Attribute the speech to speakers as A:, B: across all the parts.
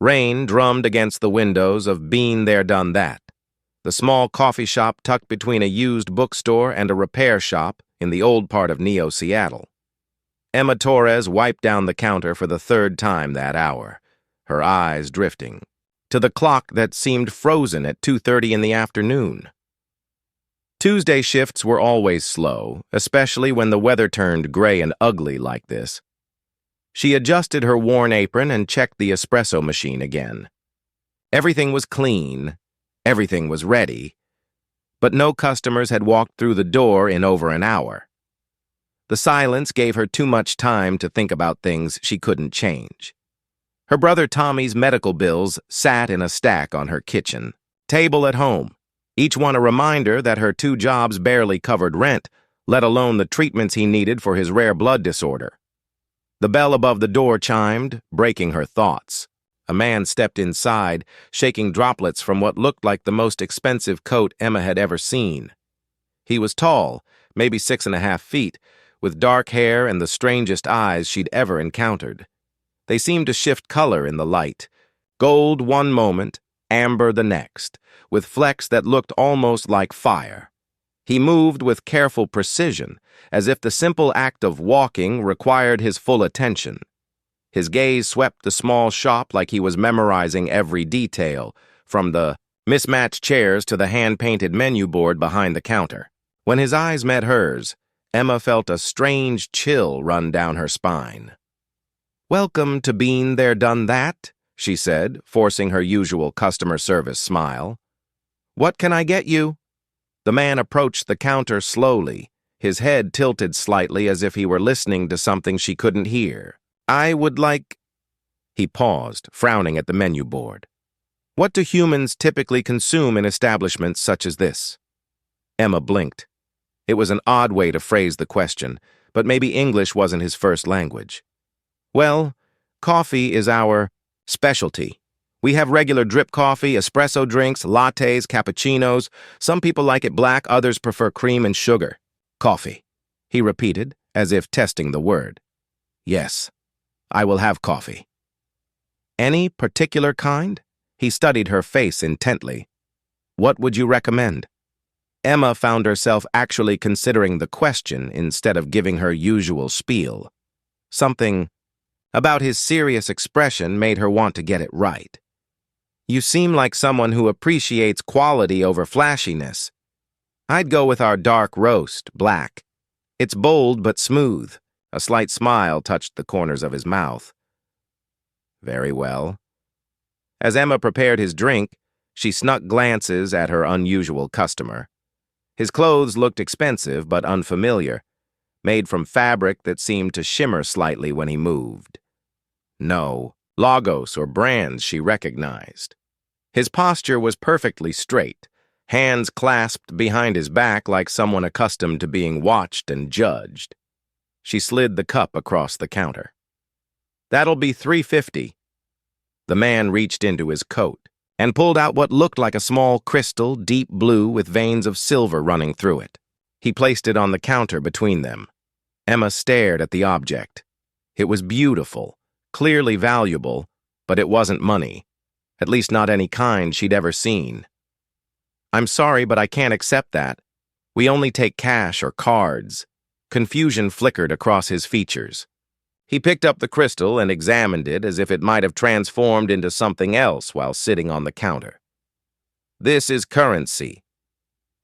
A: Rain drummed against the windows of Been There Done That, the small coffee shop tucked between a used bookstore and a repair shop in the old part of Neo-Seattle. Emma Torres wiped down the counter for the third time that hour, her eyes drifting to the clock that seemed frozen at 2:30 in the afternoon. Tuesday shifts were always slow, especially when the weather turned gray and ugly like this. She adjusted her worn apron and checked the espresso machine again. Everything was clean, everything was ready, but no customers had walked through the door in over an hour. The silence gave her too much time to think about things she couldn't change. Her brother Tommy's medical bills sat in a stack on her kitchen table at home, each one a reminder that her 2 jobs barely covered rent, let alone the treatments he needed for his rare blood disorder. The bell above the door chimed, breaking her thoughts. A man stepped inside, shaking droplets from what looked like the most expensive coat Emma had ever seen. He was tall, maybe 6.5 feet, with dark hair and the strangest eyes she'd ever encountered. They seemed to shift color in the light, gold one moment, amber the next, with flecks that looked almost like fire. He moved with careful precision, as if the simple act of walking required his full attention. His gaze swept the small shop like he was memorizing every detail, from the mismatched chairs to the hand-painted menu board behind the counter. When his eyes met hers, Emma felt a strange chill run down her spine. "Welcome to Been There Done That," she said, forcing her usual customer service smile. "What can I get you?" The man approached the counter slowly, his head tilted slightly as if he were listening to something she couldn't hear. "I would like—" He paused, frowning at the menu board. "What do humans typically consume in establishments such as this?" Emma blinked. It was an odd way to phrase the question, but maybe English wasn't his first language. "Well, coffee is our specialty. We have regular drip coffee, espresso drinks, lattes, cappuccinos. Some people like it black, others prefer cream and sugar. Coffee," he repeated, as if testing the word. "Yes, I will have coffee." "Any particular kind?" He studied her face intently. "What would you recommend?" Emma found herself actually considering the question instead of giving her usual spiel. Something about his serious expression made her want to get it right. "You seem like someone who appreciates quality over flashiness. I'd go with our dark roast, black. It's bold but smooth." A slight smile touched the corners of his mouth. "Very well." As Emma prepared his drink, she snuck glances at her unusual customer. His clothes looked expensive but unfamiliar, made from fabric that seemed to shimmer slightly when he moved. No logos or brands she recognized. His posture was perfectly straight, hands clasped behind his back like someone accustomed to being watched and judged. She slid the cup across the counter. "That'll be $3.50. The man reached into his coat and pulled out what looked like a small crystal, deep blue with veins of silver running through it. He placed it on the counter between them. Emma stared at the object. It was beautiful, clearly valuable, but it wasn't money, at least not any kind she'd ever seen. "I'm sorry, but I can't accept that. We only take cash or cards." Confusion flickered across his features. He picked up the crystal and examined it as if it might have transformed into something else while sitting on the counter. "This is currency."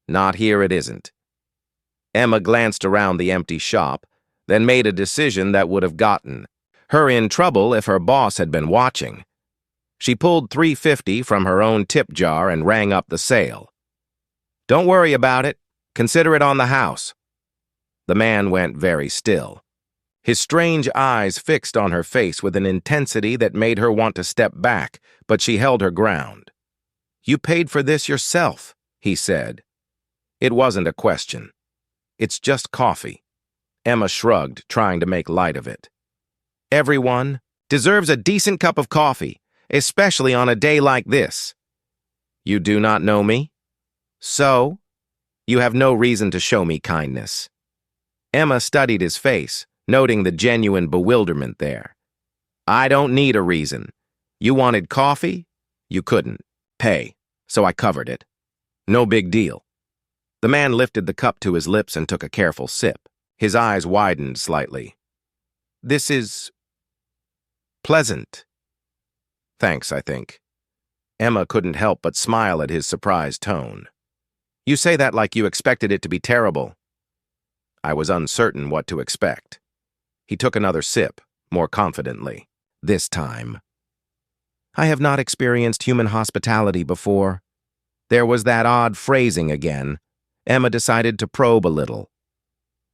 A: "Not here it isn't." Emma glanced around the empty shop, then made a decision that would have gotten her in trouble if her boss had been watching. She pulled $3.50 from her own tip jar and rang up the sale. "Don't worry about it. Consider it on the house." The man went very still, his strange eyes fixed on her face with an intensity that made her want to step back, but she held her ground. "You paid for this yourself," he said. It wasn't a question. "It's just coffee." Emma shrugged, trying to make light of it. "Everyone deserves a decent cup of coffee, especially on a day like this." "You do not know me?" "So? You have no reason to show me kindness." Emma studied his face, noting the genuine bewilderment there. "I don't need a reason. You wanted coffee? You couldn't pay, so I covered it. No big deal. The man lifted the cup to his lips and took a careful sip. His eyes widened slightly. This is pleasant. Thanks, I think. Emma couldn't help but smile at his surprised tone. You say that like you expected it to be terrible. I was uncertain what to expect. He took another sip, more confidently. This time. I have not experienced human hospitality before. There was that odd phrasing again. Emma decided to probe a little.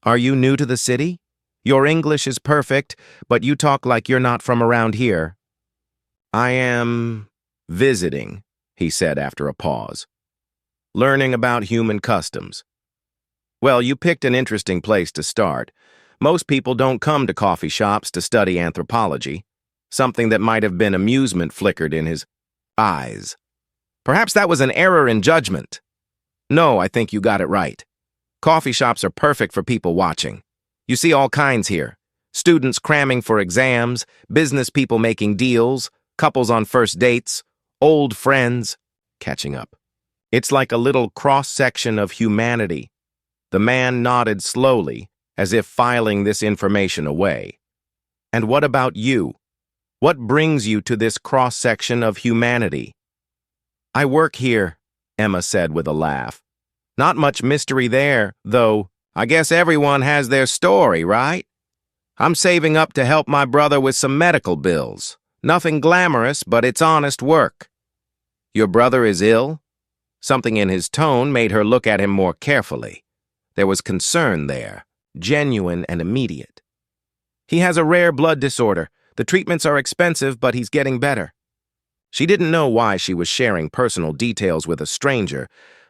A: Are you new to the city? Your English is perfect, but you talk like you're not from around here. I am visiting, he said after a pause. Learning about human customs. Well, you picked an interesting place to start. Most people don't come to coffee shops to study anthropology. Something that might have been amusement flickered in his eyes. Perhaps that was an error in judgment. No, I think you got it right. Coffee shops are perfect for people watching. You see all kinds here. Students cramming for exams, business people making deals, couples on first dates, old friends catching up. It's like a little cross-section of humanity. The man nodded slowly, as if filing this information away. And what about you? What brings you to this cross-section of humanity? I work here, Emma said with a laugh. Not much mystery there, though. I guess everyone has their story, right? I'm saving up to help my brother with some medical bills. Nothing glamorous, but it's honest work. Your brother is ill? Something in his tone made her look at him more carefully. There was concern there, genuine and immediate. He has a rare blood disorder. The treatments are expensive, but he's getting better. She didn't know why she was sharing personal details with a stranger,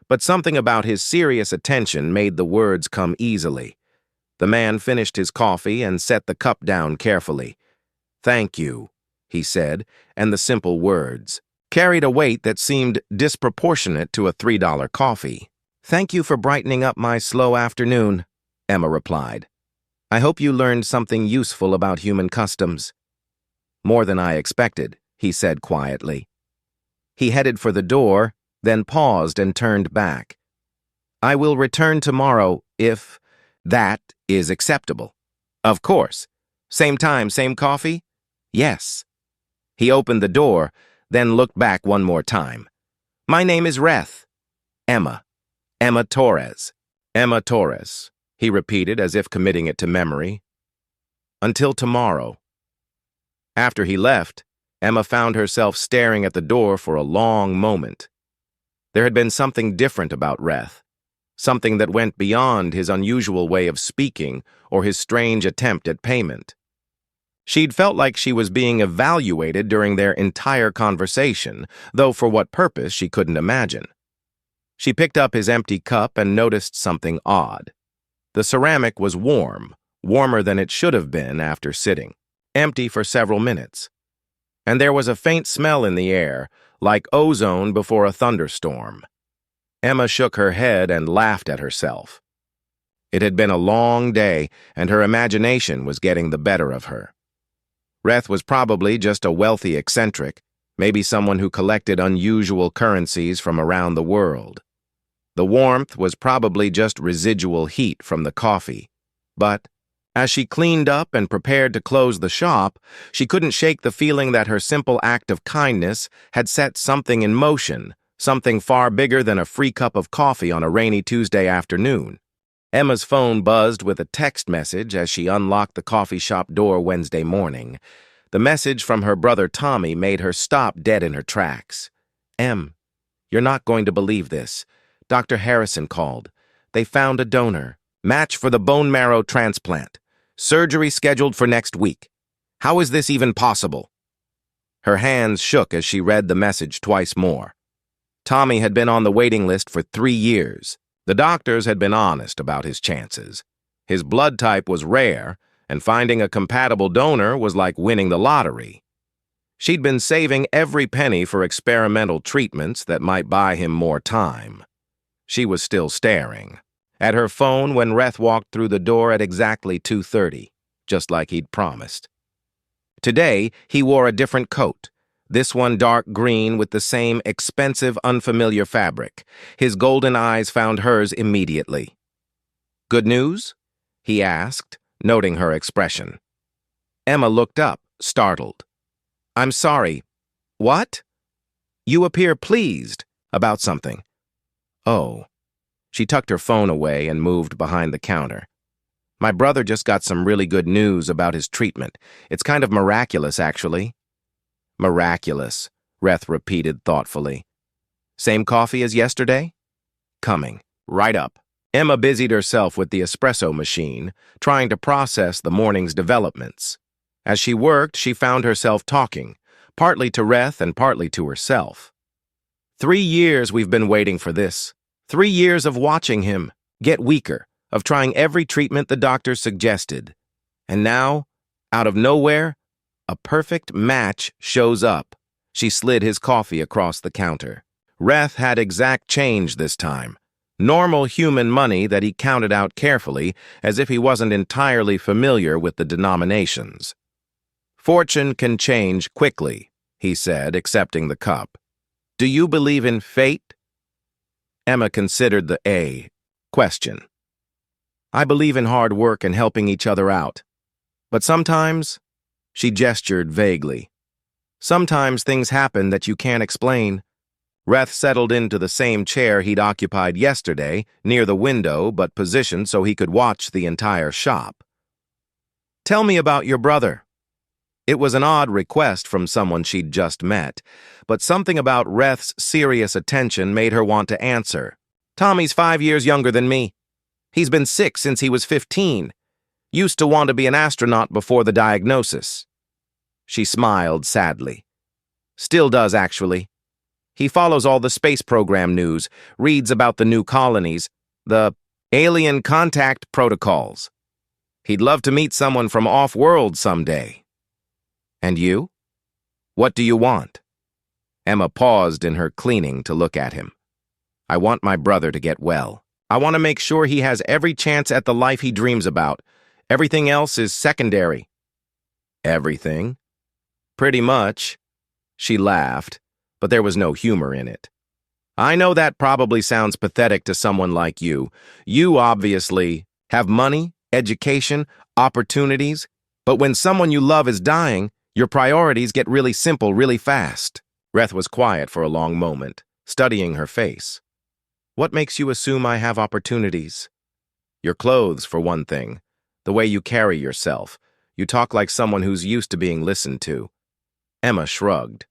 A: but something about his serious attention made the words come easily. The man finished his coffee and set the cup down carefully. Thank you, he said, and the simple words carried a weight that seemed disproportionate to a $3 coffee. Thank you for brightening up my slow afternoon, Emma replied. I hope you learned something useful about human customs. More than I expected, he said quietly. He headed for the door, then paused and turned back. I will return tomorrow if that is acceptable. Of course. Same time, same coffee? Yes. He opened the door, then looked back one more time. My name is Reth. Emma. Emma Torres. Emma Torres, he repeated as if committing it to memory. Until tomorrow. After he left, Emma found herself staring at the door for a long moment. There had been something different about Reth, something that went beyond his unusual way of speaking or his strange attempt at payment. She'd felt like she was being evaluated during their entire conversation, though for what purpose she couldn't imagine. She picked up his empty cup and noticed something odd. The ceramic was warm, warmer than it should have been after sitting, empty for several minutes. And there was a faint smell in the air, like ozone before a thunderstorm. Emma shook her head and laughed at herself. It had been a long day, and her imagination was getting the better of her. Reth was probably just a wealthy eccentric, maybe someone who collected unusual currencies from around the world. The warmth was probably just residual heat from the coffee, but as she cleaned up and prepared to close the shop, she couldn't shake the feeling that her simple act of kindness had set something in motion, something far bigger than a free cup of coffee on a rainy Tuesday afternoon. Emma's phone buzzed with a text message as she unlocked the coffee shop door Wednesday morning. The message from her brother Tommy made her stop dead in her tracks. Em, you're not going to believe this. Dr. Harrison called. They found a donor. Match for the bone marrow transplant. Surgery scheduled for next week. How is this even possible? Her hands shook as she read the message twice more. Tommy had been on the waiting list for 3 years. The doctors had been honest about his chances. His blood type was rare, and finding a compatible donor was like winning the lottery. She'd been saving every penny for experimental treatments that might buy him more time. She was still staring at her phone when Reth walked through the door at exactly 2:30, just like he'd promised. Today, he wore a different coat, this one dark green with the same expensive, unfamiliar fabric. His golden eyes found hers immediately. "Good news?" he asked, noting her expression. Emma looked up, startled. "I'm sorry. What? You appear pleased about something." "Oh." She tucked her phone away and moved behind the counter. "My brother just got some really good news about his treatment. It's kind of miraculous, actually." "Miraculous," Reth repeated thoughtfully. "Same coffee as yesterday?" "Coming. Right up." Emma busied herself with the espresso machine, trying to process the morning's developments. As she worked, she found herself talking, partly to Reth and partly to herself. 3 years we've been waiting for this. 3 years of watching him get weaker, of trying every treatment the doctor suggested. And now, out of nowhere, a perfect match shows up. She slid his coffee across the counter. Reth had exact change this time. Normal human money that he counted out carefully, as if he wasn't entirely familiar with the denominations. "Fortune can change quickly," he said, accepting the cup. "Do you believe in fate?" Emma considered the question. "I believe in hard work and helping each other out. But sometimes," she gestured vaguely, "sometimes things happen that you can't explain." Reth settled into the same chair he'd occupied yesterday, near the window but positioned so he could watch the entire shop. "Tell me about your brother." It was an odd request from someone she'd just met, but something about Reth's serious attention made her want to answer. "Tommy's 5 years younger than me. He's been sick since he was 15. Used to want to be an astronaut before the diagnosis." She smiled sadly. "Still does, actually. He follows all the space program news, reads about the new colonies, the alien contact protocols. He'd love to meet someone from off-world someday." "And you? What do you want?" Emma paused in her cleaning to look at him. "I want my brother to get well. I want to make sure he has every chance at the life he dreams about. Everything else is secondary." "Everything?" "Pretty much." She laughed, but there was no humor in it. "I know that probably sounds pathetic to someone like you. You obviously have money, education, opportunities, but when someone you love is dying, your priorities get really simple really fast." Reth was quiet for a long moment, studying her face. "What makes you assume I have opportunities?" "Your clothes, for one thing. The way you carry yourself. You talk like someone who's used to being listened to." Emma shrugged.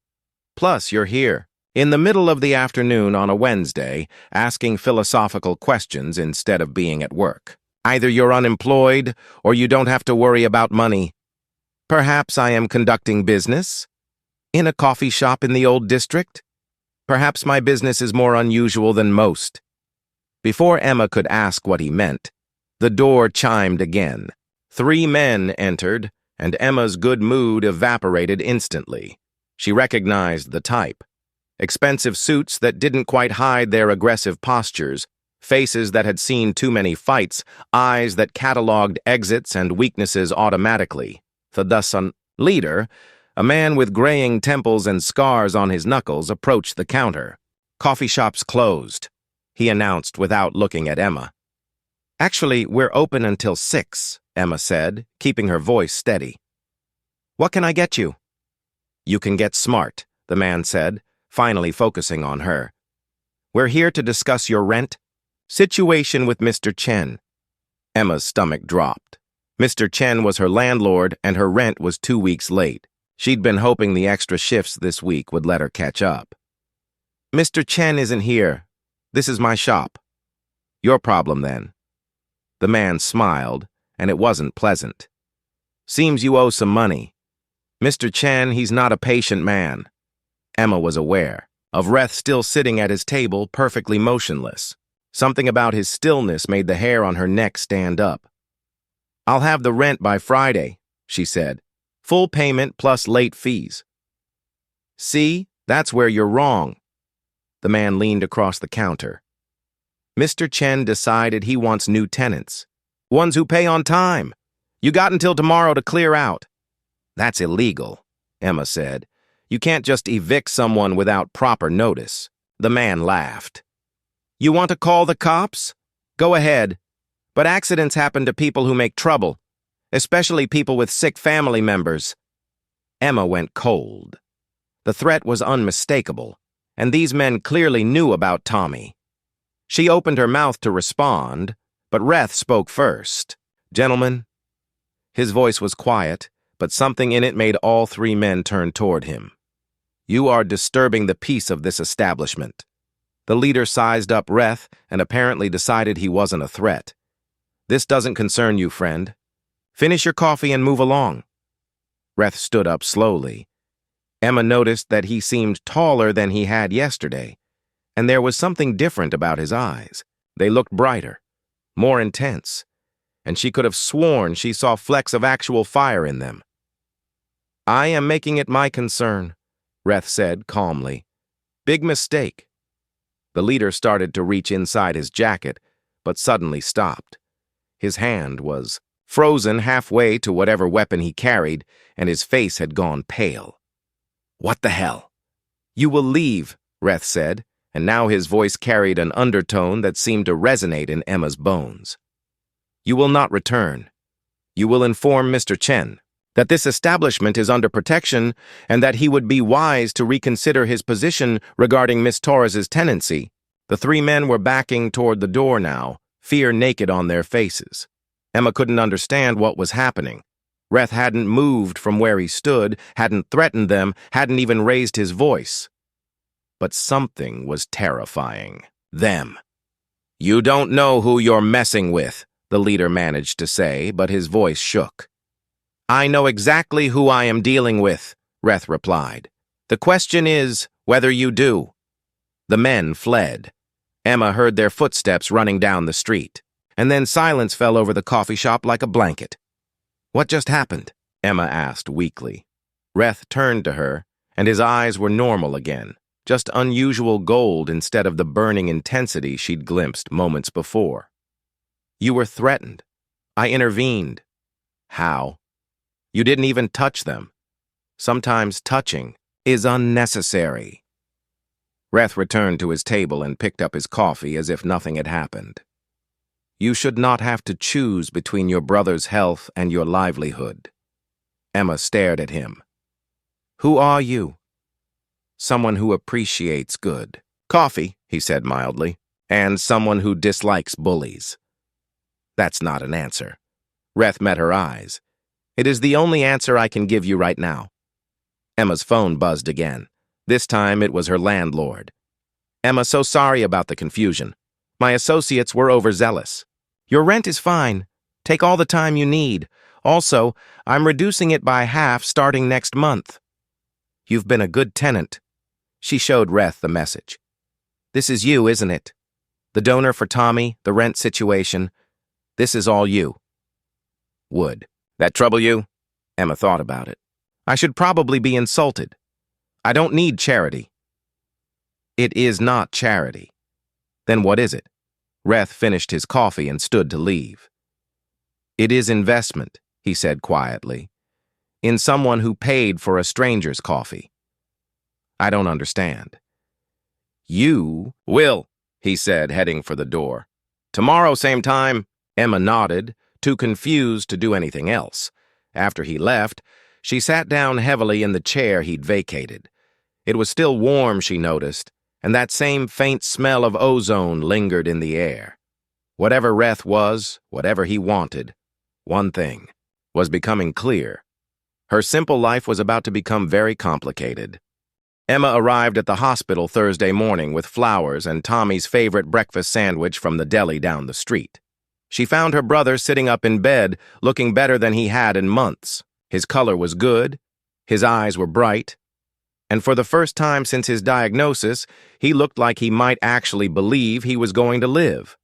A: "Plus, you're here, in the middle of the afternoon on a Wednesday, asking philosophical questions instead of being at work. Either you're unemployed, or you don't have to worry about money. Perhaps I am conducting business? In a coffee shop in the old district? Perhaps my business is more unusual than most." Before Emma could ask what he meant, the door chimed again. 3 men entered, and Emma's good mood evaporated instantly. She recognized the type. Expensive suits that didn't quite hide their aggressive postures, faces that had seen too many fights, eyes that cataloged exits and weaknesses automatically. The leader, a man with graying temples and scars on his knuckles, approached the counter. "Coffee shop's closed," he announced without looking at Emma. "Actually, we're open until 6, Emma said, keeping her voice steady. "What can I get you?" "You can get smart," the man said, finally focusing on her. "We're here to discuss your rent situation with Mr. Chen." Emma's stomach dropped. Mr. Chen was her landlord, and her rent was 2 weeks late. She'd been hoping the extra shifts this week would let her catch up. "Mr. Chen isn't here. This is my shop." "Your problem, then." The man smiled, and it wasn't pleasant. "Seems you owe some money. Mr. Chen, he's not a patient man." Emma was aware of Reth still sitting at his table, perfectly motionless. Something about his stillness made the hair on her neck stand up. "I'll have the rent by Friday," she said. "Full payment plus late fees." "See, that's where you're wrong." The man leaned across the counter. "Mr. Chen decided he wants new tenants. Ones who pay on time. You got until tomorrow to clear out." "That's illegal," Emma said. You can't just evict someone without proper notice. The man laughed. You want to call the cops? Go ahead. But accidents happen to people who make trouble, especially people with sick family members. Emma went cold. The threat was unmistakable, and these men clearly knew about Tommy. She opened her mouth to respond, but Reth spoke first. Gentlemen. His voice was quiet, but something in it made all three men turn toward him. You are disturbing the peace of this establishment. The leader sized up Reth and apparently decided he wasn't a threat. This doesn't concern you, friend. Finish your coffee and move along. Reth stood up slowly. Emma noticed that he seemed taller than he had yesterday, and there was something different about his eyes. They looked brighter, more intense, and she could have sworn she saw flecks of actual fire in them. I am making it my concern, Reth said calmly. Big mistake. The leader started to reach inside his jacket, but suddenly stopped. His hand was frozen halfway to whatever weapon he carried, and his face had gone pale. What the hell? You will leave, Reth said, and now his voice carried an undertone that seemed to resonate in Emma's bones. You will not return. You will inform Mr. Chen that this establishment is under protection and that he would be wise to reconsider his position regarding Miss Torres's tenancy. The three men were backing toward the door now, fear naked on their faces. Emma couldn't understand what was happening. Reth hadn't moved from where he stood, hadn't threatened them, hadn't even raised his voice. But something was terrifying. Them. You don't know who you're messing with, the leader managed to say, but his voice shook. I know exactly who I am dealing with, Reth replied. The question is whether you do. The men fled. Emma heard their footsteps running down the street, and then silence fell over the coffee shop like a blanket. What just happened? Emma asked weakly. Reth turned to her, and his eyes were normal again, just unusual gold instead of the burning intensity she'd glimpsed moments before. You were threatened. I intervened. How? You didn't even touch them. Sometimes touching is unnecessary. Reth returned to his table and picked up his coffee as if nothing had happened. You should not have to choose between your brother's health and your livelihood. Emma stared at him. Who are you? Someone who appreciates good. Coffee, he said mildly, and someone who dislikes bullies. That's not an answer. Reth met her eyes. It is the only answer I can give you right now. Emma's phone buzzed again. This time it was her landlord. Emma, so sorry about the confusion. My associates were overzealous. Your rent is fine. Take all the time you need. Also, I'm reducing it by half starting next month. You've been a good tenant. She showed Reth the message. This is you, isn't it? The donor for Tommy, the rent situation. This is all you. Would that trouble you? Emma thought about it. I should probably be insulted. I don't need charity. It is not charity. Then what is it? Reth finished his coffee and stood to leave. It is investment, he said quietly, in someone who paid for a stranger's coffee. I don't understand. You will, he said, heading for the door. Tomorrow, same time. Emma nodded, too confused to do anything else. After he left, she sat down heavily in the chair he'd vacated. It was still warm, she noticed, and that same faint smell of ozone lingered in the air. Whatever Reth was, whatever he wanted, one thing was becoming clear. Her simple life was about to become very complicated. Emma arrived at the hospital Thursday morning with flowers and Tommy's favorite breakfast sandwich from the deli down the street. She found her brother sitting up in bed, looking better than he had in months. His color was good, his eyes were bright, and for the first time since his diagnosis, he looked like he might actually believe he was going to live.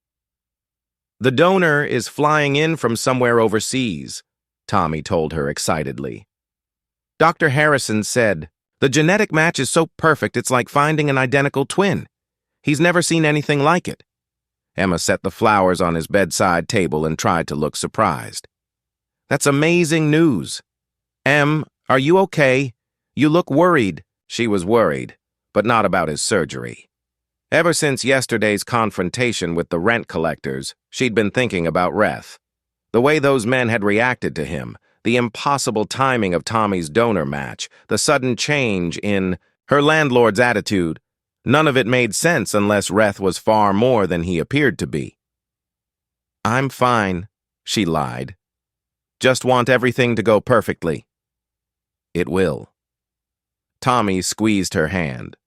A: The donor is flying in from somewhere overseas, Tommy told her excitedly. Dr. Harrison said, the genetic match is so perfect it's like finding an identical twin. He's never seen anything like it. Emma set the flowers on his bedside table and tried to look surprised. That's amazing news. Em, are you okay? You look worried. She was worried, but not about his surgery. Ever since yesterday's confrontation with the rent collectors, she'd been thinking about Reth. The way those men had reacted to him, the impossible timing of Tommy's donor match, the sudden change in her landlord's attitude. None of it made sense unless Reth was far more than he appeared to be. "I'm fine," she lied. "Just want everything to go perfectly." "It will." Tommy squeezed her hand.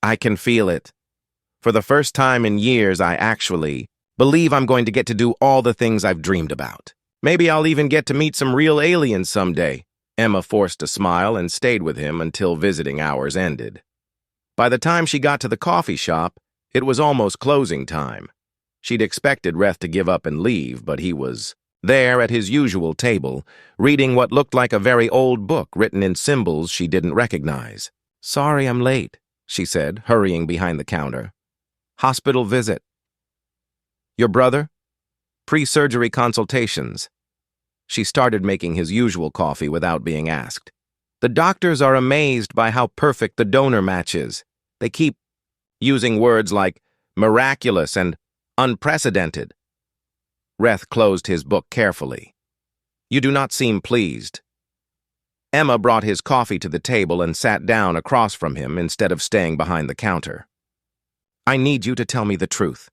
A: "I can feel it. For the first time in years, I actually believe I'm going to get to do all the things I've dreamed about. Maybe I'll even get to meet some real aliens someday." Emma forced a smile and stayed with him until visiting hours ended. By the time she got to the coffee shop, it was almost closing time. She'd expected Reth to give up and leave, but he was there at his usual table, reading what looked like a very old book written in symbols she didn't recognize. "Sorry I'm late," she said, hurrying behind the counter. "Hospital visit." "Your brother?" "Pre-surgery consultations." She started making his usual coffee without being asked. "The doctors are amazed by how perfect the donor match is. They keep using words like miraculous and unprecedented." Reth closed his book carefully. "You do not seem pleased." Emma brought his coffee to the table and sat down across from him instead of staying behind the counter. "I need you to tell me the truth.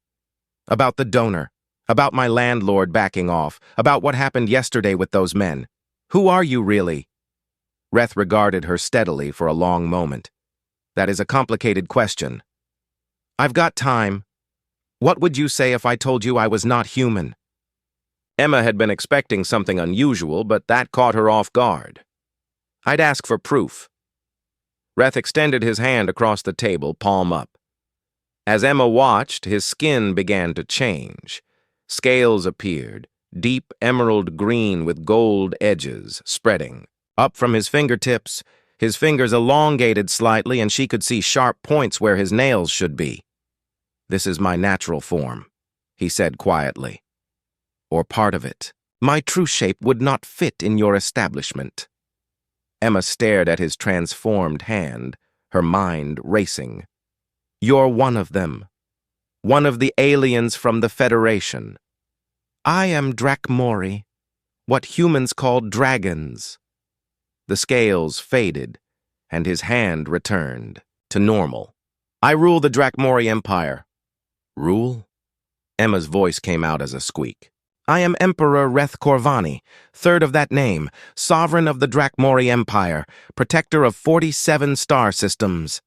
A: About the donor, about my landlord backing off, about what happened yesterday with those men. Who are you really?" Reth regarded her steadily for a long moment. "That is a complicated question." "I've got time. What would you say if I told you I was not human?" Emma had been expecting something unusual, but that caught her off guard. "I'd ask for proof." Reth extended his hand across the table, palm up. As Emma watched, his skin began to change. Scales appeared, deep emerald green with gold edges, spreading. Up from his fingertips, his fingers elongated slightly, and she could see sharp points where his nails should be. "This is my natural form," he said quietly. "Or part of it. My true shape would not fit in your establishment." Emma stared at his transformed hand, her mind racing. "You're one of them. One of the aliens from the Federation. I am Drakmori, what humans call dragons." The scales faded, and his hand returned to normal. "I rule the Drakmori Empire." "Rule?" Emma's voice came out as a squeak. "I am Emperor Reth Corvani, third of that name, sovereign of the Drakmori Empire, protector of 47 star systems."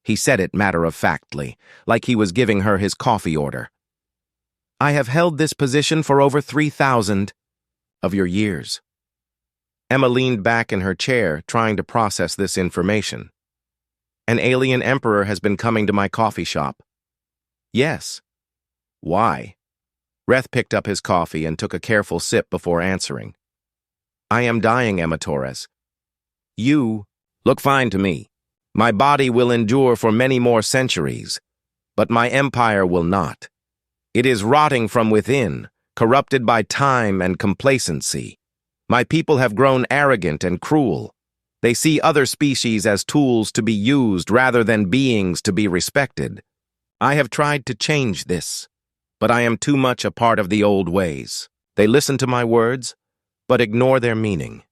A: He said it matter-of-factly, like he was giving her his coffee order. "I have held this position for over 3,000 of your years." Emma leaned back in her chair, trying to process this information. "An alien emperor has been coming to my coffee shop." "Yes." "Why?" Reth picked up his coffee and took a careful sip before answering. "I am dying, Emma Torres. You look fine to me. My body will endure for many more centuries, but my empire will not. It is rotting from within, corrupted by time and complacency. My people have grown arrogant and cruel. They see other species as tools to be used rather than beings to be respected. I have tried to change this, but I am too much a part of the old ways. They listen to my words, but ignore their meaning."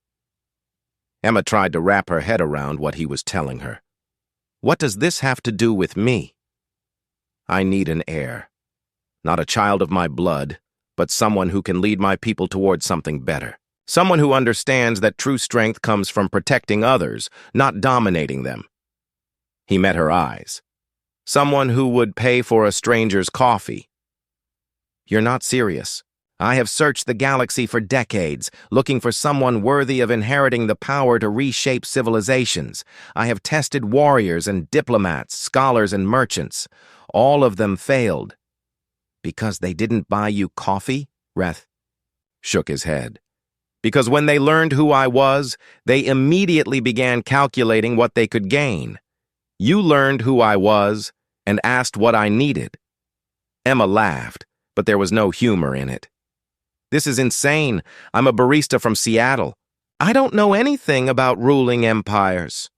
A: Emma tried to wrap her head around what he was telling her. "What does this have to do with me?" "I need an heir. Not a child of my blood, but someone who can lead my people towards something better. Someone who understands that true strength comes from protecting others, not dominating them." He met her eyes. "Someone who would pay for a stranger's coffee." "You're not serious. I have searched the galaxy for decades, looking for someone worthy of inheriting the power to reshape civilizations. I have tested warriors and diplomats, scholars and merchants. All of them failed." "Because they didn't buy you coffee?" Reth shook his head. "Because when they learned who I was, they immediately began calculating what they could gain. You learned who I was and asked what I needed." Emma laughed, but there was no humor in it. "This is insane. I'm a barista from Seattle. I don't know anything about ruling empires."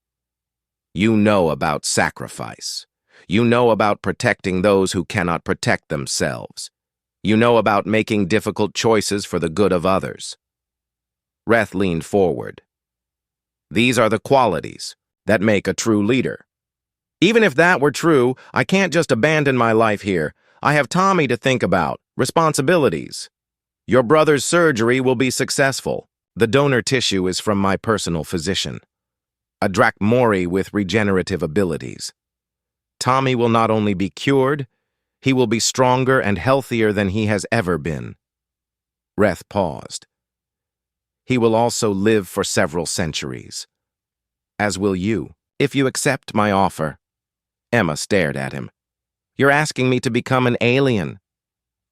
A: You know about sacrifice. You know about protecting those who cannot protect themselves. You know about making difficult choices for the good of others. Reth leaned forward. These are the qualities that make a true leader. Even if that were true, I can't just abandon my life here. I have Tommy to think about, responsibilities. Your brother's surgery will be successful. The donor tissue is from my personal physician, a Drachmori with regenerative abilities. Tommy will not only be cured, he will be stronger and healthier than he has ever been. Reth paused. He will also live for several centuries. As will you, if you accept my offer. Emma stared at him. You're asking me to become an alien.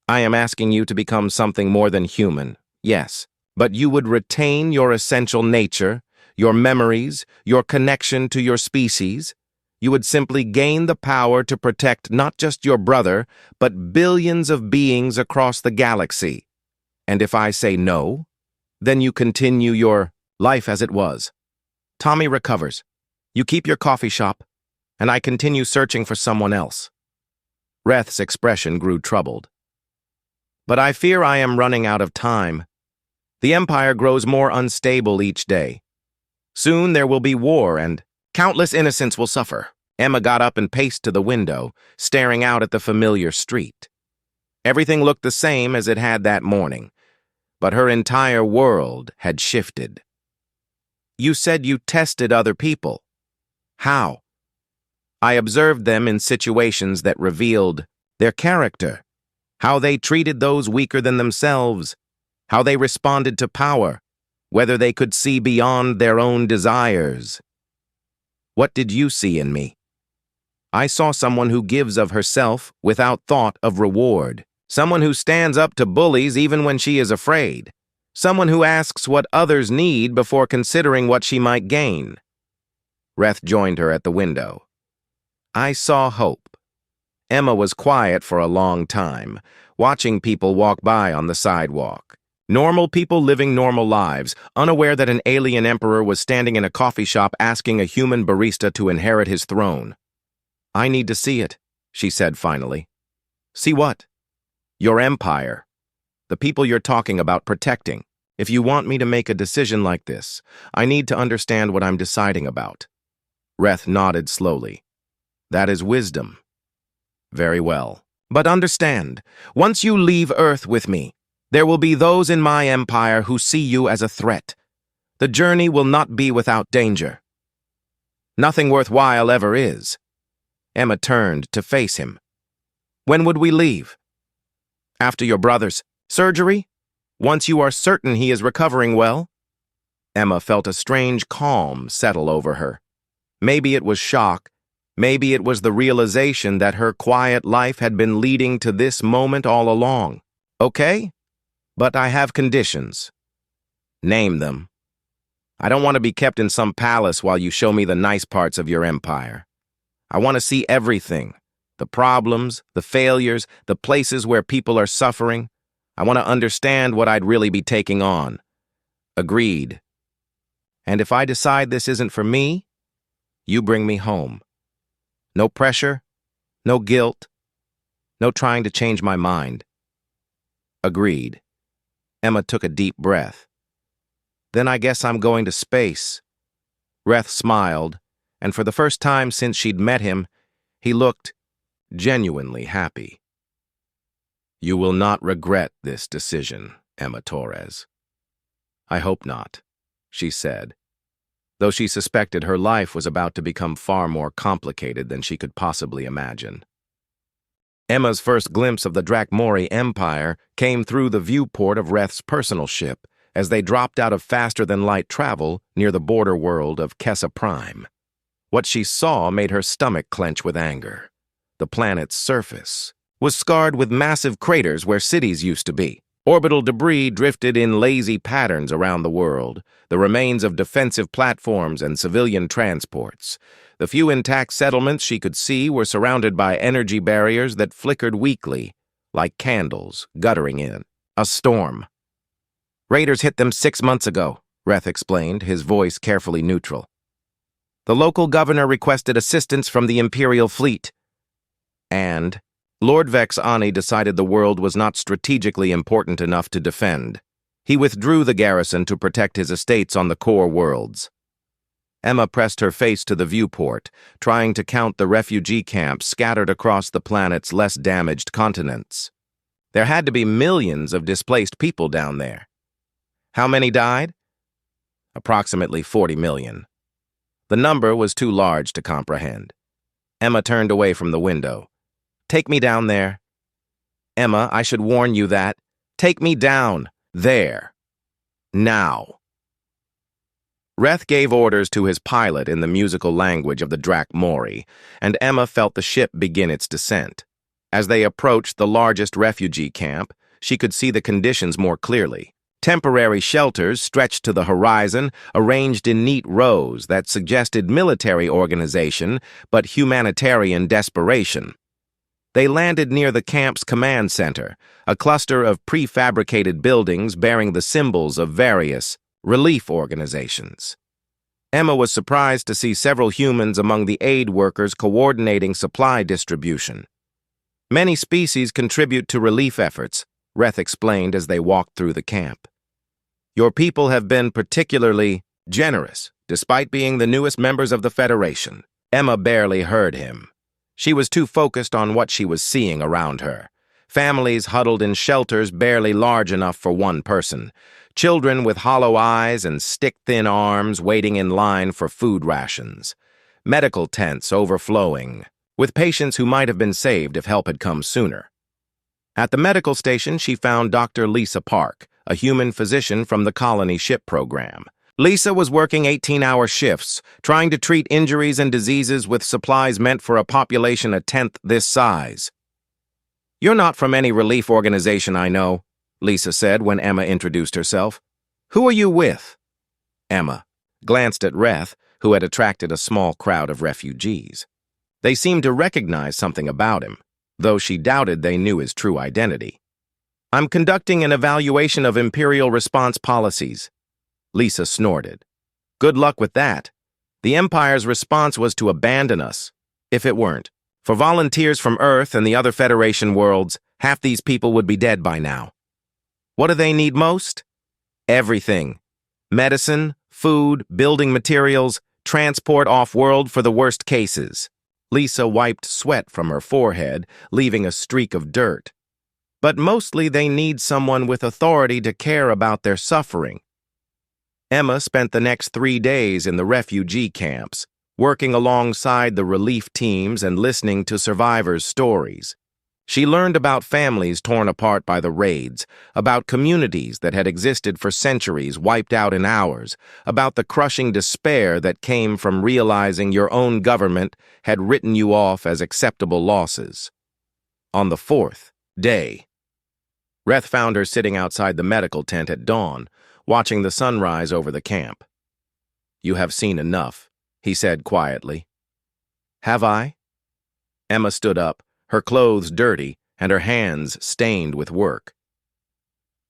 A: I am asking you to become something more than human, yes, but you would retain your essential nature, your memories, your connection to your species. You would simply gain the power to protect not just your brother, but billions of beings across the galaxy. And if I say no, then you continue your life as it was. Tommy recovers. You keep your coffee shop, and I continue searching for someone else. Reth's expression grew troubled. But I fear I am running out of time. The Empire grows more unstable each day. Soon there will be war and countless innocents will suffer. Emma got up and paced to the window, staring out at the familiar street. Everything looked the same as it had that morning, but her entire world had shifted. You said you tested other people. How? I observed them in situations that revealed their character, how they treated those weaker than themselves, how they responded to power, whether they could see beyond their own desires. What did you see in me? I saw someone who gives of herself without thought of reward, someone who stands up to bullies even when she is afraid, someone who asks what others need before considering what she might gain. Reth joined her at the window. I saw hope. Emma was quiet for a long time, watching people walk by on the sidewalk. Normal people living normal lives, unaware that an alien emperor was standing in a coffee shop asking a human barista to inherit his throne. I need to see it, she said finally. See what? Your empire. The people you're talking about protecting. If you want me to make a decision like this, I need to understand what I'm deciding about. Reth nodded slowly. That is wisdom. Very well. But understand, once you leave Earth with me, there will be those in my empire who see you as a threat. The journey will not be without danger. Nothing worthwhile ever is. Emma turned to face him. When would we leave? After your brother's surgery? Once you are certain he is recovering well? Emma felt a strange calm settle over her. Maybe it was shock. Maybe it was the realization that her quiet life had been leading to this moment all along. Okay? But I have conditions. Name them. I don't want to be kept in some palace while you show me the nice parts of your empire. I want to see everything. The problems, the failures, the places where people are suffering. I want to understand what I'd really be taking on. Agreed. And if I decide this isn't for me, you bring me home. No pressure, no guilt, no trying to change my mind. Agreed. Emma took a deep breath. Then I guess I'm going to space. Reth smiled, and for the first time since she'd met him, he looked genuinely happy. You will not regret this decision, Emma Torres. I hope not, she said, though she suspected her life was about to become far more complicated than she could possibly imagine. Emma's first glimpse of the Drachmori Empire came through the viewport of Reth's personal ship as they dropped out of faster-than-light travel near the border world of Kessa Prime. What she saw made her stomach clench with anger. The planet's surface was scarred with massive craters where cities used to be. Orbital debris drifted in lazy patterns around the world, the remains of defensive platforms and civilian transports. The few intact settlements she could see were surrounded by energy barriers that flickered weakly, like candles guttering in a storm. Raiders hit them 6 months ago, Reth explained, his voice carefully neutral. The local governor requested assistance from the Imperial fleet. And Lord Vex Ani decided the world was not strategically important enough to defend. He withdrew the garrison to protect his estates on the core worlds. Emma pressed her face to the viewport, trying to count the refugee camps scattered across the planet's less damaged continents. There had to be millions of displaced people down there. How many died? Approximately 40 million. The number was too large to comprehend. Emma turned away from the window. Take me down there. Emma, I should warn you that. Take me down. There. Now. Reth gave orders to his pilot in the musical language of the Drakmori, and Emma felt the ship begin its descent. As they approached the largest refugee camp, she could see the conditions more clearly. Temporary shelters stretched to the horizon, arranged in neat rows that suggested military organization but humanitarian desperation. They landed near the camp's command center, a cluster of prefabricated buildings bearing the symbols of various relief organizations. Emma was surprised to see several humans among the aid workers coordinating supply distribution. Many species contribute to relief efforts, Reth explained as they walked through the camp. Your people have been particularly generous, despite being the newest members of the Federation. Emma barely heard him. She was too focused on what she was seeing around her. Families huddled in shelters barely large enough for one person. Children with hollow eyes and stick-thin arms waiting in line for food rations. Medical tents overflowing, with patients who might have been saved if help had come sooner. At the medical station, she found Dr. Lisa Park, a human physician from the colony ship program. Lisa was working 18-hour shifts, trying to treat injuries and diseases with supplies meant for a population a tenth this size. You're not from any relief organization, I know, Lisa said when Emma introduced herself. Who are you with? Emma glanced at Reth, who had attracted a small crowd of refugees. They seemed to recognize something about him, though she doubted they knew his true identity. I'm conducting an evaluation of Imperial response policies. Lisa snorted. Good luck with that. The Empire's response was to abandon us, if it weren't. For volunteers from Earth and the other Federation worlds, half these people would be dead by now. What do they need most? Everything. Medicine, food, building materials, transport off-world for the worst cases. Lisa wiped sweat from her forehead, leaving a streak of dirt. But mostly they need someone with authority to care about their suffering. Emma spent the next 3 days in the refugee camps, working alongside the relief teams and listening to survivors' stories. She learned about families torn apart by the raids, about communities that had existed for centuries wiped out in hours, about the crushing despair that came from realizing your own government had written you off as acceptable losses. On the 4th day, Reth found her sitting outside the medical tent at dawn, watching the sunrise over the camp. You have seen enough, he said quietly. Have I? Emma stood up, her clothes dirty and her hands stained with work.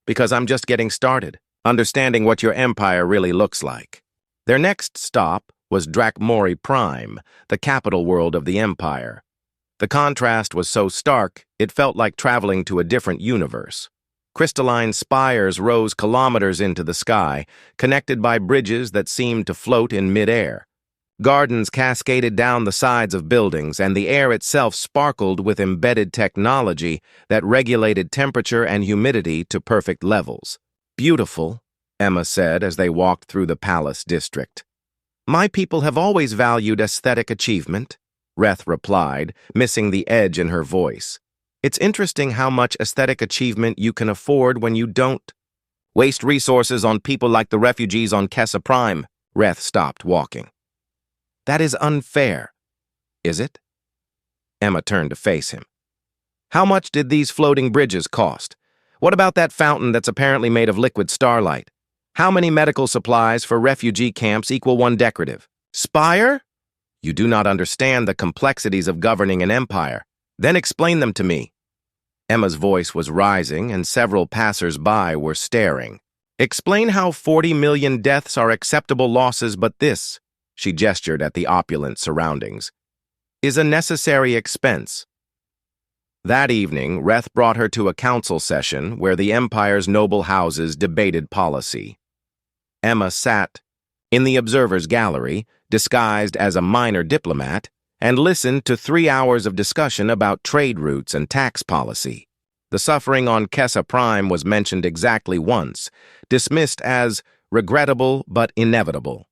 A: Because I'm just getting started, understanding what your empire really looks like. Their next stop was Drakmori Prime, the capital world of the empire. The contrast was so stark, it felt like traveling to a different universe. Crystalline spires rose kilometers into the sky, connected by bridges that seemed to float in midair. Gardens cascaded down the sides of buildings, and the air itself sparkled with embedded technology that regulated temperature and humidity to perfect levels. Beautiful, Emma said as they walked through the palace district. My people have always valued aesthetic achievement, Reth replied, missing the edge in her voice. It's interesting how much aesthetic achievement you can afford when you don't waste resources on people like the refugees on Kessa Prime. Reth stopped walking. That is unfair, is it? Emma turned to face him. How much did these floating bridges cost? What about that fountain that's apparently made of liquid starlight? How many medical supplies for refugee camps equal one decorative? Spire? You do not understand the complexities of governing an empire. Then explain them to me. Emma's voice was rising, and several passers-by were staring. Explain how 40 million deaths are acceptable losses, but this, she gestured at the opulent surroundings, is a necessary expense. That evening, Reth brought her to a council session where the Empire's noble houses debated policy. Emma sat in the observer's gallery, disguised as a minor diplomat, and listened to 3 hours of discussion about trade routes and tax policy. The suffering on Kessa Prime was mentioned exactly once, dismissed as regrettable but inevitable.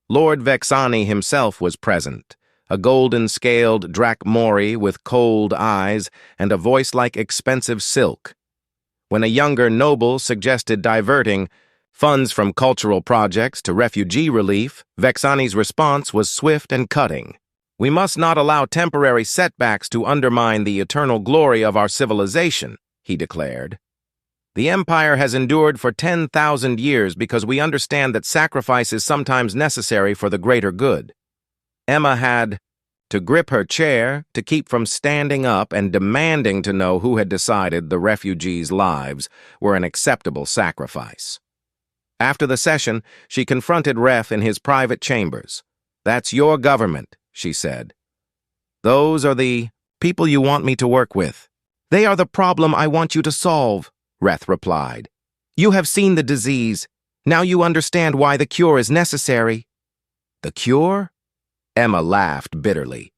A: Lord Vexani himself was present, a golden-scaled Drakmori with cold eyes and a voice like expensive silk. When a younger noble suggested diverting funds from cultural projects to refugee relief, Vexani's response was swift and cutting. "We must not allow temporary setbacks to undermine the eternal glory of our civilization," he declared. "The Empire has endured for 10,000 years because we understand that sacrifice is sometimes necessary for the greater good." Emma had to grip her chair to keep from standing up and demanding to know who had decided the refugees' lives were an acceptable sacrifice. After the session, she confronted Ref in his private chambers. "That's your government," she said. "Those are the people you want me to work with. They are the problem I want you to solve," Reth replied. "You have seen the disease. Now you understand why the cure is necessary." "The cure?" Emma laughed bitterly.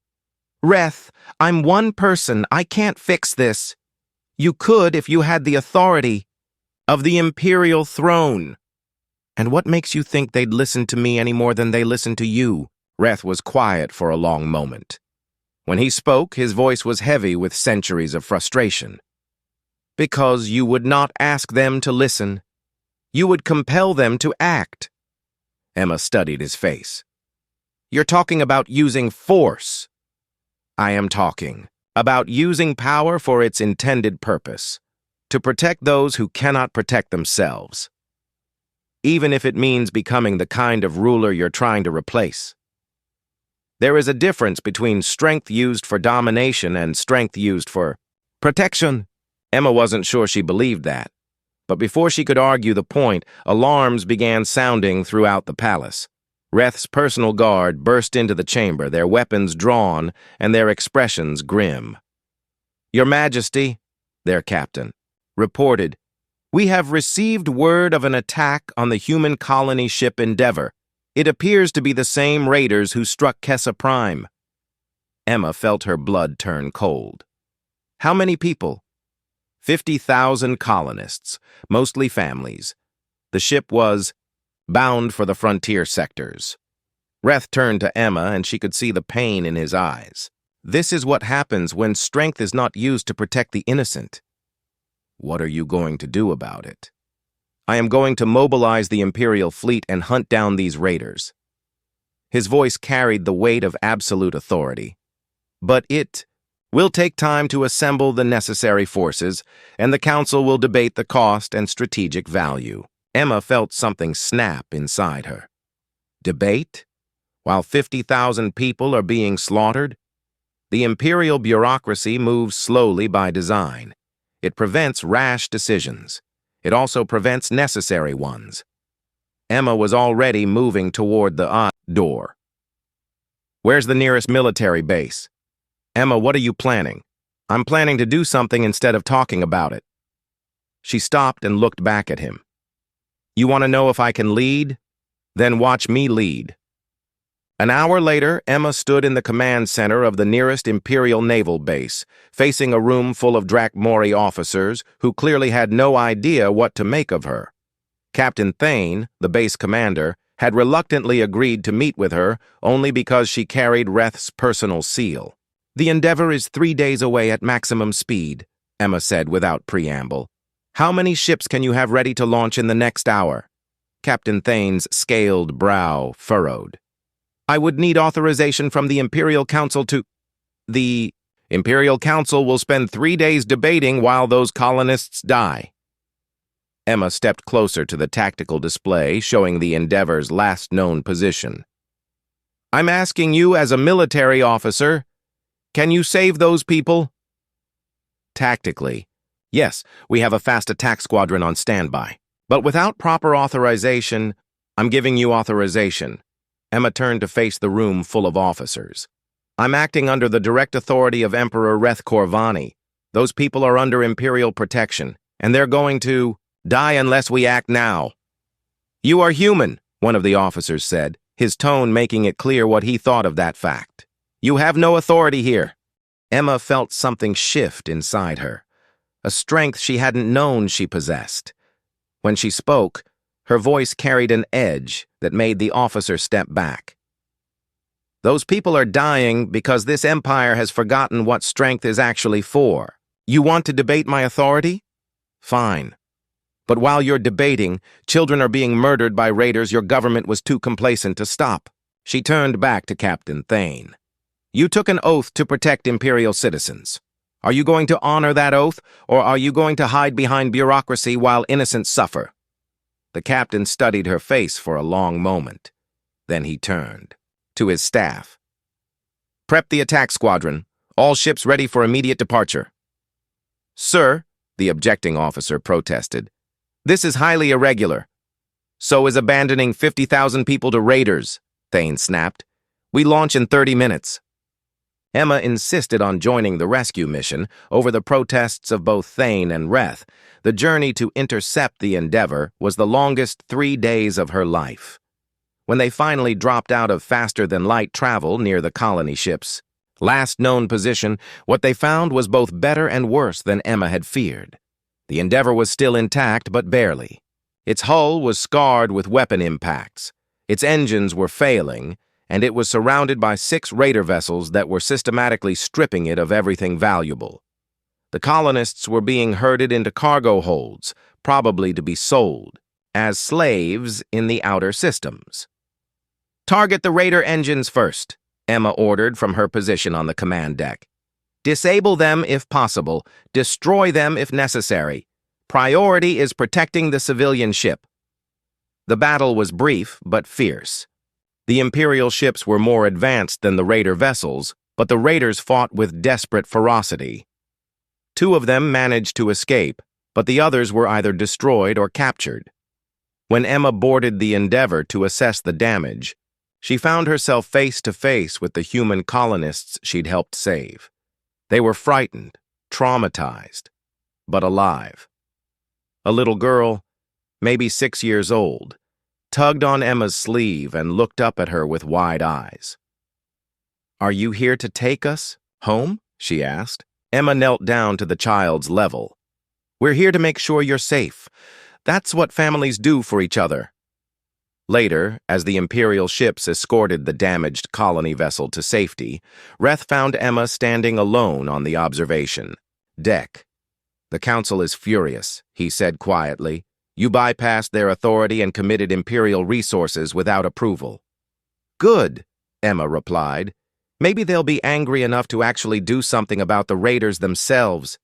A: "Reth, I'm one person. I can't fix this. You could if you had the authority of the Imperial throne." "And what makes you think they'd listen to me any more than they listen to you?" Reth was quiet for a long moment. When he spoke, his voice was heavy with centuries of frustration. "Because you would not ask them to listen. You would compel them to act." Emma studied his face. "You're talking about using force." "I am talking about using power for its intended purpose, to protect those who cannot protect themselves, even if it means becoming the kind of ruler you're trying to replace. There is a difference between strength used for domination and strength used for protection." Emma wasn't sure she believed that, but before she could argue the point, alarms began sounding throughout the palace. Reth's personal guard burst into the chamber, their weapons drawn and their expressions grim. "Your Majesty," their captain reported, "we have received word of an attack on the human colony ship Endeavor. It appears to be the same raiders who struck Kessa Prime." Emma felt her blood turn cold. "How many people?" 50,000 colonists, mostly families. The ship was bound for the frontier sectors. Reth turned to Emma, and she could see the pain in his eyes. "This is what happens when strength is not used to protect the innocent." "What are you going to do about it?" "I am going to mobilize the Imperial fleet and hunt down these raiders." His voice carried the weight of absolute authority. "But it will take time to assemble the necessary forces, and the Council will debate the cost and strategic value." Emma felt something snap inside her. Debate? While 50,000 people are being slaughtered? The Imperial bureaucracy moves slowly by design. It prevents rash decisions. It also prevents necessary ones. Emma was already moving toward the door. "Where's the nearest military base?" "Emma, what are you planning?" "I'm planning to do something instead of talking about it." She stopped and looked back at him. "You want to know if I can lead? Then watch me lead." An hour later, Emma stood in the command center of the nearest Imperial naval base, facing a room full of Drakmori officers who clearly had no idea what to make of her. Captain Thane, the base commander, had reluctantly agreed to meet with her only because she carried Reth's personal seal. "The Endeavor is 3 days away at maximum speed," Emma said without preamble. "How many ships can you have ready to launch in the next hour?" Captain Thane's scaled brow furrowed. "I would need authorization from the Imperial Council to—" "The Imperial Council will spend 3 days debating while those colonists die." Emma stepped closer to the tactical display showing the Endeavor's last known position. "I'm asking you as a military officer, can you save those people?" "Tactically, yes, we have a fast attack squadron on standby. But without proper authorization, I'm giving you authorization. Emma turned to face the room full of officers. I'm acting under the direct authority of Emperor Reth Corvani. Those people are under Imperial protection, and they're going to die unless we act now. You are human, one of the officers said, his tone making it clear what he thought of that fact. You have no authority here. Emma felt something shift inside her, a strength she hadn't known she possessed. When she spoke, her voice carried an edge that made the officer step back. Those people are dying because this empire has forgotten what strength is actually for. You want to debate my authority? Fine. But while you're debating, children are being murdered by raiders your government was too complacent to stop. She turned back to Captain Thane. You took an oath to protect Imperial citizens. Are you going to honor that oath, or are you going to hide behind bureaucracy while innocents suffer? The captain studied her face for a long moment. Then he turned to his staff. Prep the attack squadron. All ships ready for immediate departure. Sir, the objecting officer protested, this is highly irregular. So is abandoning 50,000 people to raiders, Thane snapped. We launch in 30 minutes. Emma insisted on joining the rescue mission over the protests of both Thane and Reth. The journey to intercept the Endeavor was the longest 3 days of her life. When they finally dropped out of faster-than-light travel near the colony ship's last known position, what they found was both better and worse than Emma had feared. The Endeavor was still intact, but barely. Its hull was scarred with weapon impacts. Its engines were failing, and it was surrounded by 6 raider vessels that were systematically stripping it of everything valuable. The colonists were being herded into cargo holds, probably to be sold, as slaves in the outer systems. Target the raider engines first, Emma ordered from her position on the command deck. Disable them if possible, destroy them if necessary. Priority is protecting the civilian ship. The battle was brief but fierce. The Imperial ships were more advanced than the raider vessels, but the raiders fought with desperate ferocity. 2 of them managed to escape, but the others were either destroyed or captured. When Emma boarded the Endeavor to assess the damage, she found herself face to face with the human colonists she'd helped save. They were frightened, traumatized, but alive. A little girl, maybe 6 years old, tugged on Emma's sleeve and looked up at her with wide eyes. Are you here to take us home? She asked. Emma knelt down to the child's level. We're here to make sure you're safe. That's what families do for each other. Later, as the Imperial ships escorted the damaged colony vessel to safety, Reth found Emma standing alone on the observation deck. The Council is furious, he said quietly. You bypassed their authority and committed Imperial resources without approval. Good, Emma replied. Maybe they'll be angry enough to actually do something about the raiders themselves.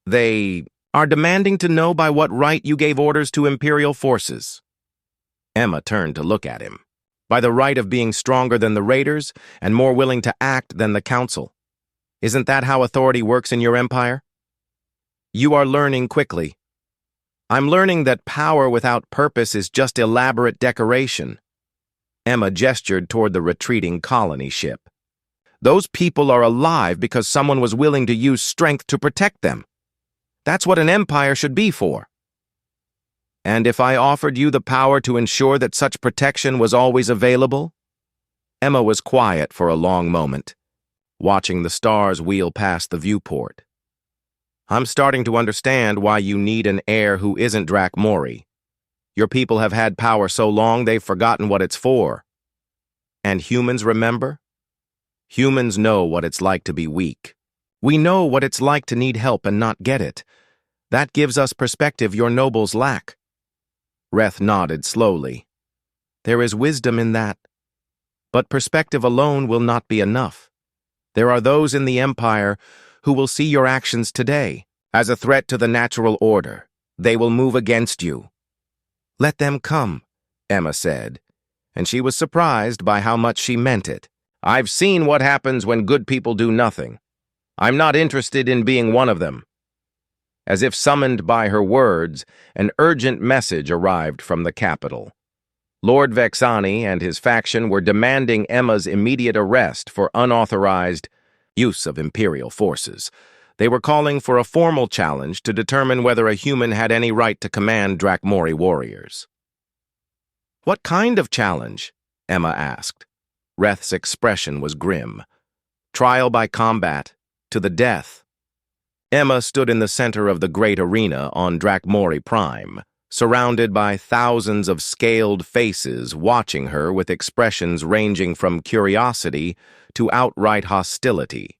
A: They are demanding to know by what right you gave orders to Imperial forces. Emma turned to look at him. By the right of being stronger than the raiders and more willing to act than the Council. Isn't that how authority works in your empire? You are learning quickly. I'm learning that power without purpose is just elaborate decoration. Emma gestured toward the retreating colony ship. Those people are alive because someone was willing to use strength to protect them. That's what an empire should be for. And if I offered you the power to ensure that such protection was always available? Emma was quiet for a long moment, watching the stars wheel past the viewport. I'm starting to understand why you need an heir who isn't Drac Mori. Your people have had power so long they've forgotten what it's for. And humans remember? Humans know what it's like to be weak. We know what it's like to need help and not get it. That gives us perspective your nobles lack. Reth nodded slowly. There is wisdom in that. But perspective alone will not be enough. There are those in the Empire who will see your actions today as a threat to the natural order. They will move against you. Let them come, Emma said, and she was surprised by how much she meant it. I've seen what happens when good people do nothing. I'm not interested in being one of them. As if summoned by her words, an urgent message arrived from the capital. Lord Vexani and his faction were demanding Emma's immediate arrest for unauthorized use of Imperial forces. They were calling for a formal challenge to determine whether a human had any right to command Drakmori warriors. "What kind of challenge?" Emma asked. Reth's expression was grim. "Trial by combat, to the death." Emma stood in the center of the great arena on Drakmori Prime, surrounded by thousands of scaled faces watching her with expressions ranging from curiosity to outright hostility.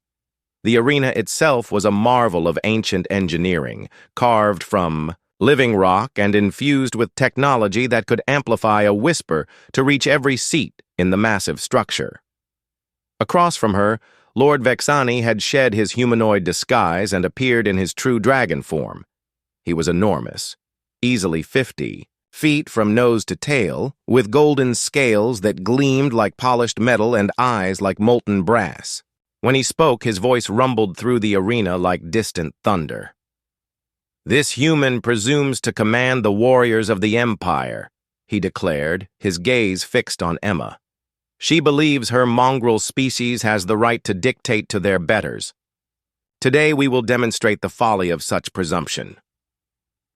A: The arena itself was a marvel of ancient engineering, carved from living rock and infused with technology that could amplify a whisper to reach every seat in the massive structure. Across from her, Lord Vexani had shed his humanoid disguise and appeared in his true dragon form. He was enormous, easily 50 feet from nose to tail, with golden scales that gleamed like polished metal and eyes like molten brass. When he spoke, his voice rumbled through the arena like distant thunder. "This human presumes to command the warriors of the Empire," he declared, his gaze fixed on Emma. "She believes her mongrel species has the right to dictate to their betters. Today we will demonstrate the folly of such presumption."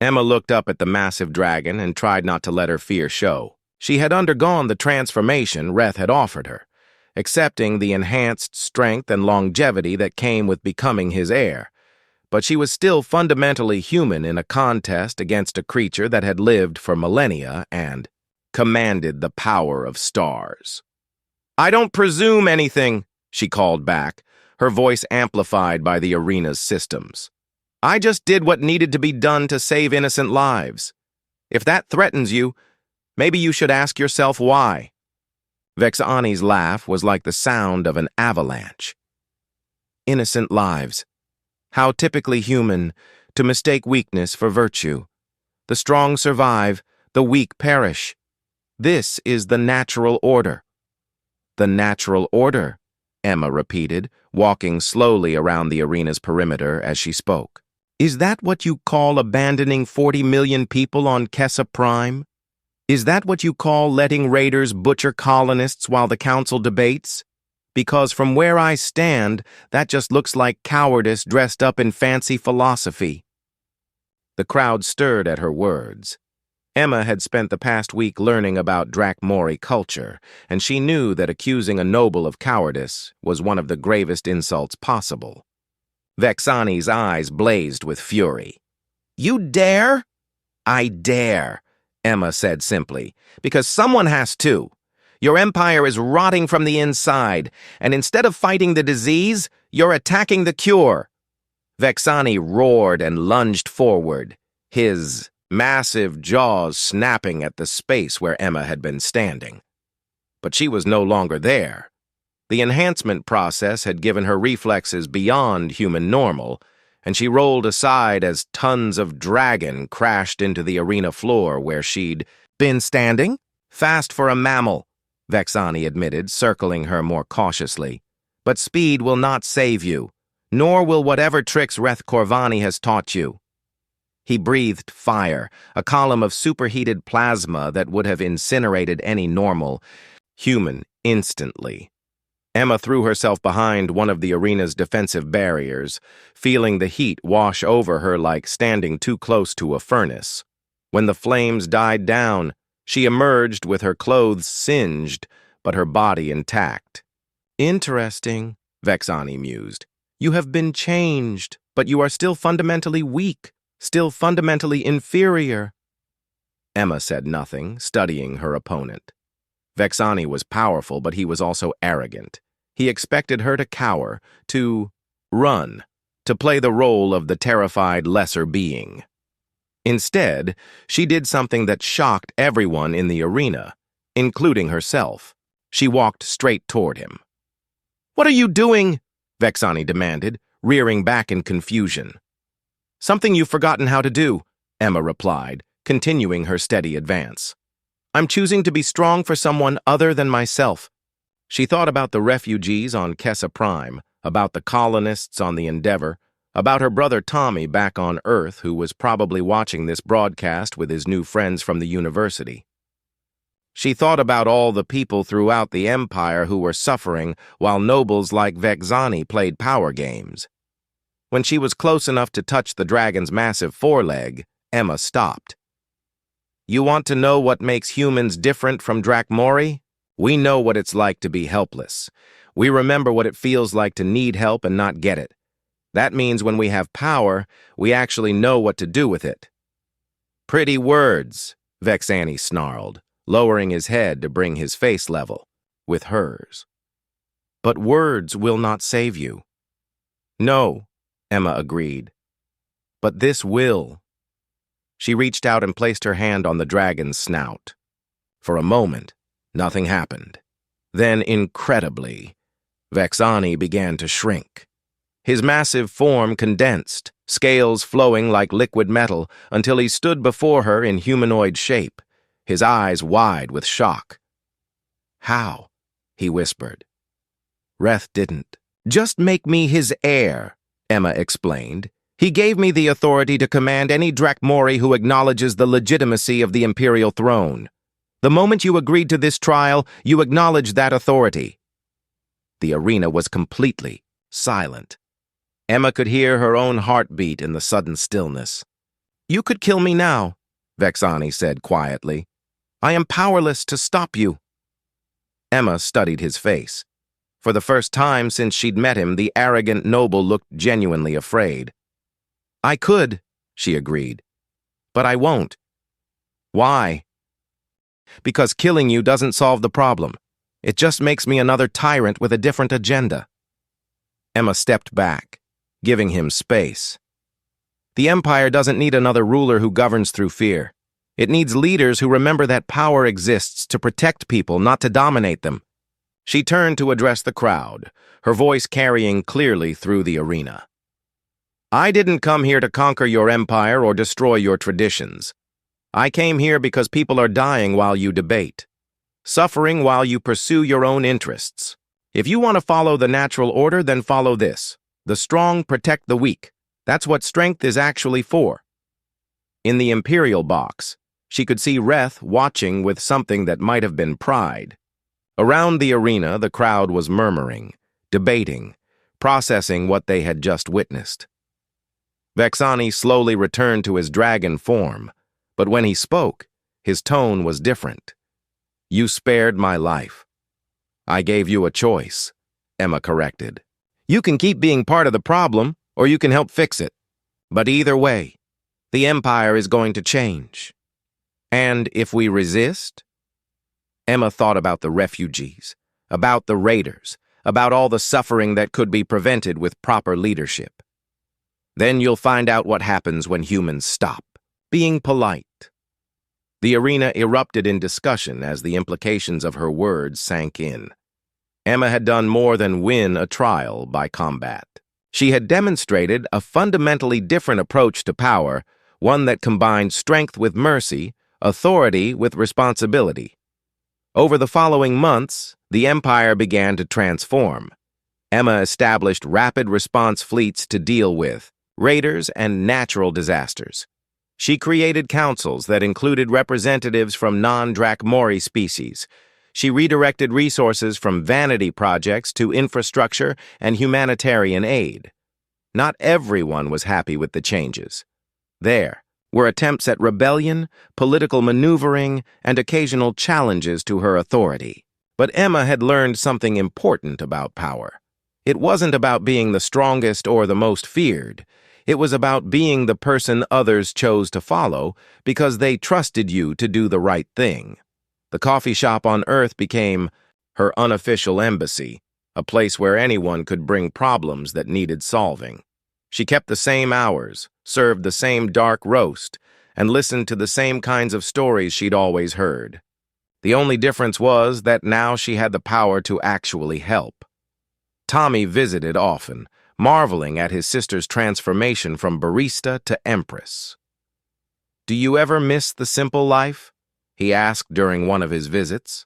A: Emma looked up at the massive dragon and tried not to let her fear show. She had undergone the transformation Reth had offered her, accepting the enhanced strength and longevity that came with becoming his heir. But she was still fundamentally human in a contest against a creature that had lived for millennia and commanded the power of stars. "I don't presume anything," she called back, her voice amplified by the arena's systems. "I just did what needed to be done to save innocent lives. If that threatens you, maybe you should ask yourself why." Vexani's laugh was like the sound of an avalanche. "Innocent lives. How typically human to mistake weakness for virtue. The strong survive, the weak perish. This is the natural order." "The natural order," Emma repeated, walking slowly around the arena's perimeter as she spoke. "Is that what you call abandoning 40 million people on Kessa Prime? Is that what you call letting raiders butcher colonists while the council debates? Because from where I stand, that just looks like cowardice dressed up in fancy philosophy." The crowd stirred at her words. Emma had spent the past week learning about Drakmori culture, and she knew that accusing a noble of cowardice was one of the gravest insults possible. Vexani's eyes blazed with fury. "You dare?" "I dare," Emma said simply, "because someone has to. Your empire is rotting from the inside, and instead of fighting the disease, you're attacking the cure." Vexani roared and lunged forward, his massive jaws snapping at the space where Emma had been standing. But she was no longer there. The enhancement process had given her reflexes beyond human normal, and she rolled aside as tons of dragon crashed into the arena floor where she'd been standing. "Fast for a mammal," Vexani admitted, circling her more cautiously. "But speed will not save you, nor will whatever tricks Reth Corvani has taught you." He breathed fire, a column of superheated plasma that would have incinerated any normal human instantly. Emma threw herself behind one of the arena's defensive barriers, feeling the heat wash over her like standing too close to a furnace. When the flames died down, she emerged with her clothes singed, but her body intact. "Interesting," Vexani mused. "You have been changed, but you are still fundamentally weak. Still fundamentally inferior." Emma said nothing, studying her opponent. Vexani was powerful, but he was also arrogant. He expected her to cower, to run, to play the role of the terrified lesser being. Instead, she did something that shocked everyone in the arena, including herself. She walked straight toward him. "What are you doing?" Vexani demanded, rearing back in confusion. "Something you've forgotten how to do," Emma replied, continuing her steady advance. "I'm choosing to be strong for someone other than myself." She thought about the refugees on Kessa Prime, about the colonists on the Endeavor, about her brother Tommy back on Earth, who was probably watching this broadcast with his new friends from the university. She thought about all the people throughout the Empire who were suffering while nobles like Vexani played power games. When she was close enough to touch the dragon's massive foreleg, Emma stopped. You want to know what makes humans different from Drakmori? We know what it's like to be helpless. We remember what it feels like to need help and not get it. That means when we have power, we actually know what to do with it. Pretty words, Vexani snarled, lowering his head to bring his face level with hers. But words will not save you. No, Emma agreed. But this will. She reached out and placed her hand on the dragon's snout. For a moment, nothing happened. Then, incredibly, Vexani began to shrink. His massive form condensed, scales flowing like liquid metal until he stood before her in humanoid shape, his eyes wide with shock. How? He whispered. Reth didn't. Just make me his heir, Emma explained. He gave me the authority to command any Drakmori who acknowledges the legitimacy of the imperial throne. The moment you agreed to this trial, you acknowledged that authority. The arena was completely silent. Emma could hear her own heartbeat in the sudden stillness. You could kill me now, Vexani said quietly. I am powerless to stop you. Emma studied his face. For the first time since she'd met him, the arrogant noble looked genuinely afraid. I could, she agreed, but I won't. Why? Because killing you doesn't solve the problem. It just makes me another tyrant with a different agenda. Emma stepped back, giving him space. The Empire doesn't need another ruler who governs through fear. It needs leaders who remember that power exists to protect people, not to dominate them. She turned to address the crowd, her voice carrying clearly through the arena. I didn't come here to conquer your empire or destroy your traditions. I came here because people are dying while you debate, suffering while you pursue your own interests. If you want to follow the natural order, then follow this. The strong protect the weak. That's what strength is actually for. In the Imperial box, she could see Reth watching with something that might have been pride. Around the arena, the crowd was murmuring, debating, processing what they had just witnessed. Vexani slowly returned to his dragon form, but when he spoke, his tone was different. You spared my life. I gave you a choice, Emma corrected. You can keep being part of the problem, or you can help fix it. But either way, the Empire is going to change. And if we resist? Emma thought about the refugees, about the raiders, about all the suffering that could be prevented with proper leadership. Then you'll find out what happens when humans stop being polite. The arena erupted in discussion as the implications of her words sank in. Emma had done more than win a trial by combat. She had demonstrated a fundamentally different approach to power, one that combined strength with mercy, authority with responsibility. Over the following months, the Empire began to transform. Emma established rapid response fleets to deal with raiders and natural disasters. She created councils that included representatives from non-Drakmori species. She redirected resources from vanity projects to infrastructure and humanitarian aid. Not everyone was happy with the changes. There were attempts at rebellion, political maneuvering, and occasional challenges to her authority. But Emma had learned something important about power. It wasn't about being the strongest or the most feared. It was about being the person others chose to follow because they trusted you to do the right thing. The coffee shop on Earth became her unofficial embassy, a place where anyone could bring problems that needed solving. She kept the same hours, served the same dark roast, and listened to the same kinds of stories she'd always heard. The only difference was that now she had the power to actually help. Tommy visited often, marveling at his sister's transformation from barista to empress. Do you ever miss the simple life? He asked during one of his visits.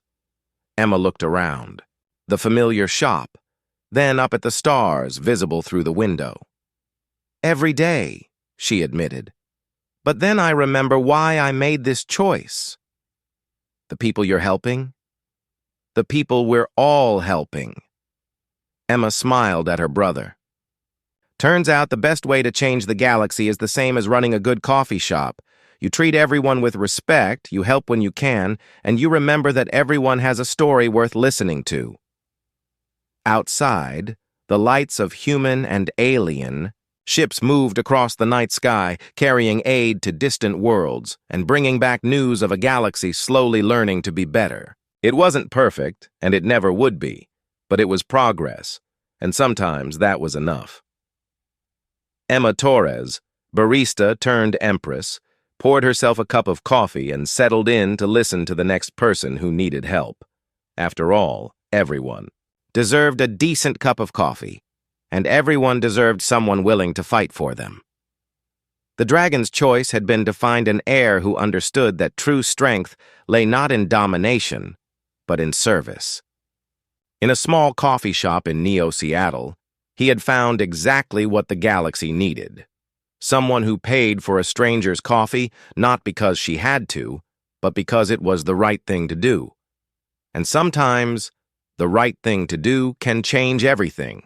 A: Emma looked around. The familiar shop, then up at the stars visible through the window. Every day, she admitted. But then I remember why I made this choice. The people you're helping? The people we're all helping. Emma smiled at her brother. Turns out the best way to change the galaxy is the same as running a good coffee shop. You treat everyone with respect, you help when you can, and you remember that everyone has a story worth listening to. Outside, the lights of human and alien ships moved across the night sky, carrying aid to distant worlds and bringing back news of a galaxy slowly learning to be better. It wasn't perfect, and it never would be, but it was progress, and sometimes that was enough. Emma Torres, barista turned empress, poured herself a cup of coffee and settled in to listen to the next person who needed help. After all, everyone deserved a decent cup of coffee, and everyone deserved someone willing to fight for them. The dragon's choice had been to find an heir who understood that true strength lay not in domination, but in service. In a small coffee shop in Neo-Seattle, he had found exactly what the galaxy needed. Someone who paid for a stranger's coffee not because she had to, but because it was the right thing to do. And sometimes, the right thing to do can change everything.